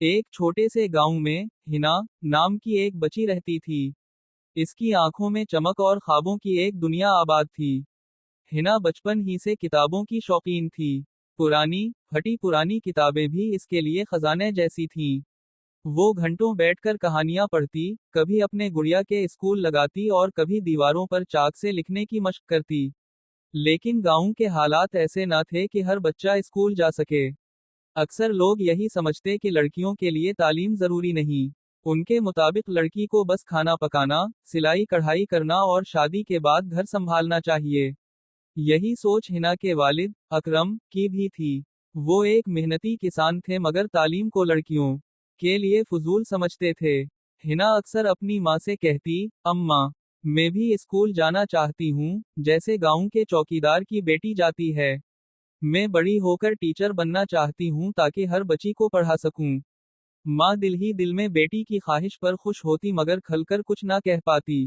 एक छोटे से गांव में हिना नाम की एक बच्ची रहती थी। इसकी आंखों में चमक और ख्वाबों की एक दुनिया आबाद थी। हिना बचपन ही से किताबों की शौकीन थी। पुरानी फटी पुरानी किताबें भी इसके लिए खजाने जैसी थीं। वो घंटों बैठकर कहानियां पढ़ती, कभी अपने गुड़िया के स्कूल लगाती और कभी दीवारों पर चाक से लिखने की मशक करती। लेकिन गांव के हालात ऐसे न थे कि हर बच्चा स्कूल जा सके। अक्सर लोग यही समझते कि लड़कियों के लिए तालीम जरूरी नहीं। उनके मुताबिक लड़की को बस खाना पकाना, सिलाई कढ़ाई करना और शादी के बाद घर संभालना चाहिए। यही सोच हिना के वालिद अकरम की भी थी। वो एक मेहनती किसान थे मगर तालीम को लड़कियों के लिए फजूल समझते थे। हिना अक्सर अपनी माँ से कहती, अम्मा, मैं भी स्कूल जाना चाहती हूँ, जैसे गांव के चौकीदार की बेटी जाती है। मैं बड़ी होकर टीचर बनना चाहती हूँ ताकि हर बच्ची को पढ़ा सकूं। माँ दिल ही दिल में बेटी की ख्वाहिश पर खुश होती मगर खलकर कुछ ना कह पाती।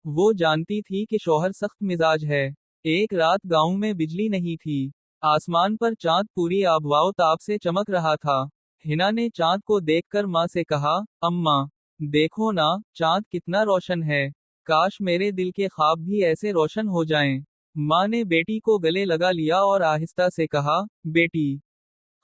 वो जानती थी कि शौहर सख्त मिजाज है। एक रात गांव में बिजली नहीं थी। आसमान पर चांद पूरी आबवाओ ताप से चमक रहा था। हिना ने चांद को देखकर माँ से कहा, अम्मा, देखो ना, चांद कितना रोशन है। काश मेरे दिल के ख्वाब भी ऐसे रोशन हो जाएं। माँ ने बेटी को गले लगा लिया और आहिस्ता से कहा, बेटी,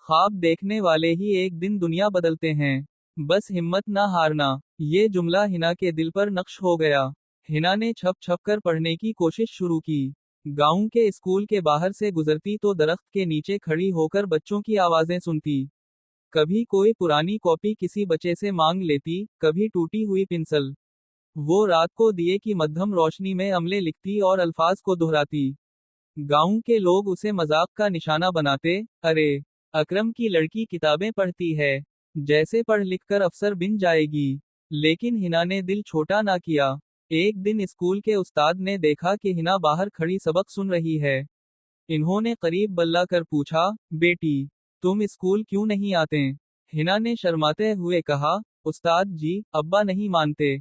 ख्वाब देखने वाले ही एक दिन दुनिया बदलते हैं। बस हिम्मत ना हारना। ये जुमला हिना के दिल पर नक्श हो गया। हिना ने छप छप कर पढ़ने की कोशिश शुरू की। गांव के स्कूल के बाहर से गुजरती तो दरख्त के नीचे खड़ी होकर बच्चों की आवाजें सुनती। कभी कोई पुरानी कॉपी किसी बच्चे से मांग लेती, कभी टूटी हुई पेंसिल। वो रात को दिए की मध्यम रोशनी में अमले लिखती और अल्फाज को दोहराती। गांव के लोग उसे मजाक का निशाना बनाते, अरे, अकरम की लड़की किताबें पढ़ती है, जैसे पढ़ लिख कर अफसर बन जाएगी। लेकिन हिना ने दिल छोटा ना किया। एक दिन स्कूल के उस्ताद ने देखा कि हिना बाहर खड़ी सबक सुन रही है। इन्होंने करीब बल्ला कर पूछा, बेटी, तुम स्कूल क्यों नहीं आते? हिना ने शर्माते हुए कहा, उस्ताद जी, अब्बा नहीं मानते।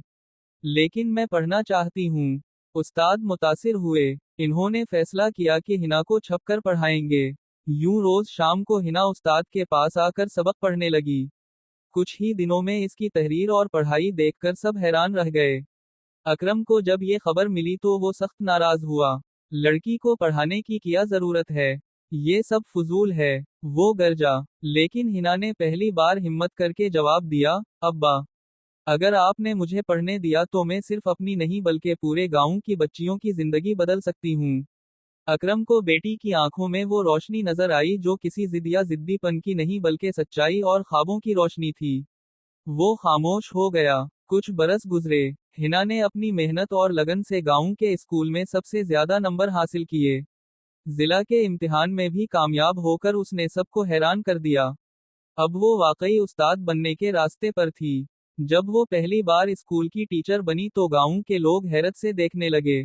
लेकिन मैं पढ़ना चाहती हूँ। उस्ताद मुतासिर हुए। इन्होंने फैसला किया कि हिना को छपकर पढ़ाएंगे। यूं रोज शाम को हिना उस्ताद के पास आकर सबक पढ़ने लगी। कुछ ही दिनों में इसकी तहरीर और पढ़ाई देखकर सब हैरान रह गए। अकरम को जब ये खबर मिली तो वो सख्त नाराज हुआ। लड़की को पढ़ाने की क्या जरूरत है? ये सब फजूल है। वो गरजा। लेकिन हिना ने पहली बार हिम्मत करके जवाब दिया, अब्बा, अगर आपने मुझे पढ़ने दिया तो मैं सिर्फ अपनी नहीं बल्कि पूरे गांव की बच्चियों की जिंदगी बदल सकती हूँ। अकरम को बेटी की आंखों में वो रोशनी नजर आई जो किसी जिद या जिद्दीपन की नहीं बल्कि सच्चाई और ख्वाबों की रोशनी थी। वो खामोश हो गया। कुछ बरस गुजरे। हिना ने अपनी मेहनत और लगन से गांव के स्कूल में सबसे ज्यादा नंबर हासिल किए। जिला के इम्तिहान में भी कामयाब होकर उसने सबको हैरान कर दिया। अब वो वाकई उस्ताद बनने के रास्ते पर थी। जब वो पहली बार स्कूल की टीचर बनी तो गांव के लोग हैरत से देखने लगे।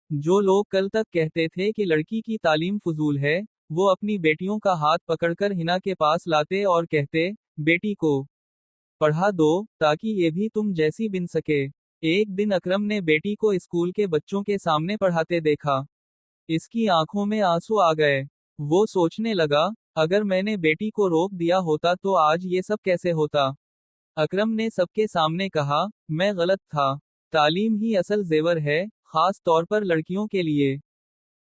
जो लोग कल तक कहते थे कि लड़की की तालीम फजूल है, वो अपनी बेटियों का हाथ पकड़कर हिना के पास लाते और कहते, बेटी को पढ़ा दो ताकि ये भी तुम जैसी बन सके। एक दिन अकरम ने बेटी को स्कूल के बच्चों के सामने पढ़ाते देखा। इसकी आंखों में आंसू आ गए। वो सोचने लगा, अगर मैंने बेटी को रोक दिया होता तो आज ये सब कैसे होता। अकरम ने सबके सामने कहा, मैं गलत था। तालीम ही असल जेवर है, खास तौर पर लड़कियों के लिए।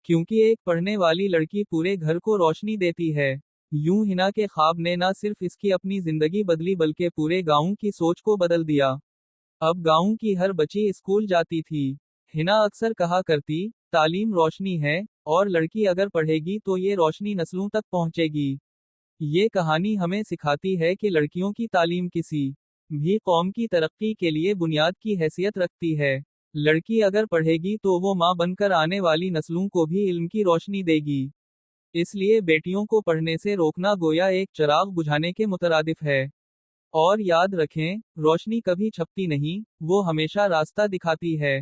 क्योंकि एक पढ़ने वाली लड़की पूरे घर को रोशनी देती है। यूं हिना के ख्वाब ने न सिर्फ इसकी अपनी जिंदगी बदली बल्कि पूरे गांव की सोच को बदल दिया। अब गांव की हर बच्ची स्कूल जाती थी। हिना अक्सर कहा करती, तालीम रोशनी है, और लड़की अगर पढ़ेगी तो ये रोशनी नस्लों तक पहुंचेगी। ये कहानी हमें सिखाती है कि लड़कियों की तालीम किसी भी कौम की तरक्की के लिए बुनियाद की हैसियत रखती है। लड़की अगर पढ़ेगी तो वो माँ बनकर आने वाली नस्लों को भी इल्म की रोशनी देगी। इसलिए बेटियों को पढ़ने से रोकना गोया एक चिराग बुझाने के मुतरादिफ है। और याद रखें, रोशनी कभी छपती नहीं, वो हमेशा रास्ता दिखाती है।